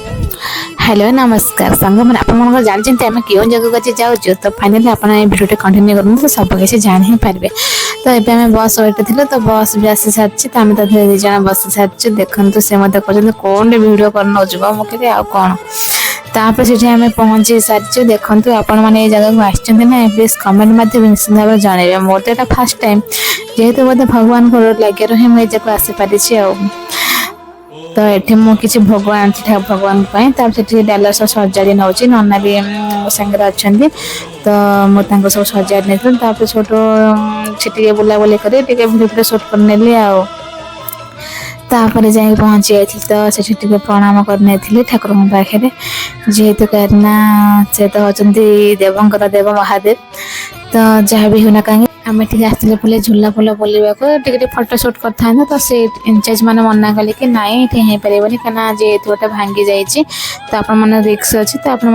Hello नमस्कार सांग मैंने आप जानते आम क्यों जगह आज जाऊँ तो फाइनाली आप भिडियो कंटिन्यू करूँ तो सब किसी जान ही पारे। तो ये आम बस वेट थी तो बस भी आसी सारी तो आम तो दी जन बस सारी देखते से मत कहते कौन भिडियो कर नौ मुझे आ कौन तापर से आम पहुंची सारी देखते आपण मैंने जगह को आसना प्लीज कमेंट मध्य निश्चित भाव जनइबे मोर तो यहाँ फास्ट टाइम जेहेतु बोधे भगवान को लगे रही मुझे जगह आसीपारी तो ये मुझे भोग आनी भगवान से डालर सब सजाड़ी नौ नना भी सागर अच्छा तो मुझे सब सजाड़ी नहीं छोट से बुलाबुली कर भिडियो सुट कर नेली तापर जा पहुंची जाती तो से प्रणाम करनी ठाकुर पाखे जेहेतु कहना से तो होती देवंकर देव महादेव तो जहाँ भी होना कहीं आम ठीक आसते बोले झूला फूल बुलवाक फटो सुट कर तो से इंचार्ज मैंने मना कले कि नाई ये हो पारे कहीं जेहेतु गोटे भांगी जाइए तो आप रिक्स अच्छी तो आप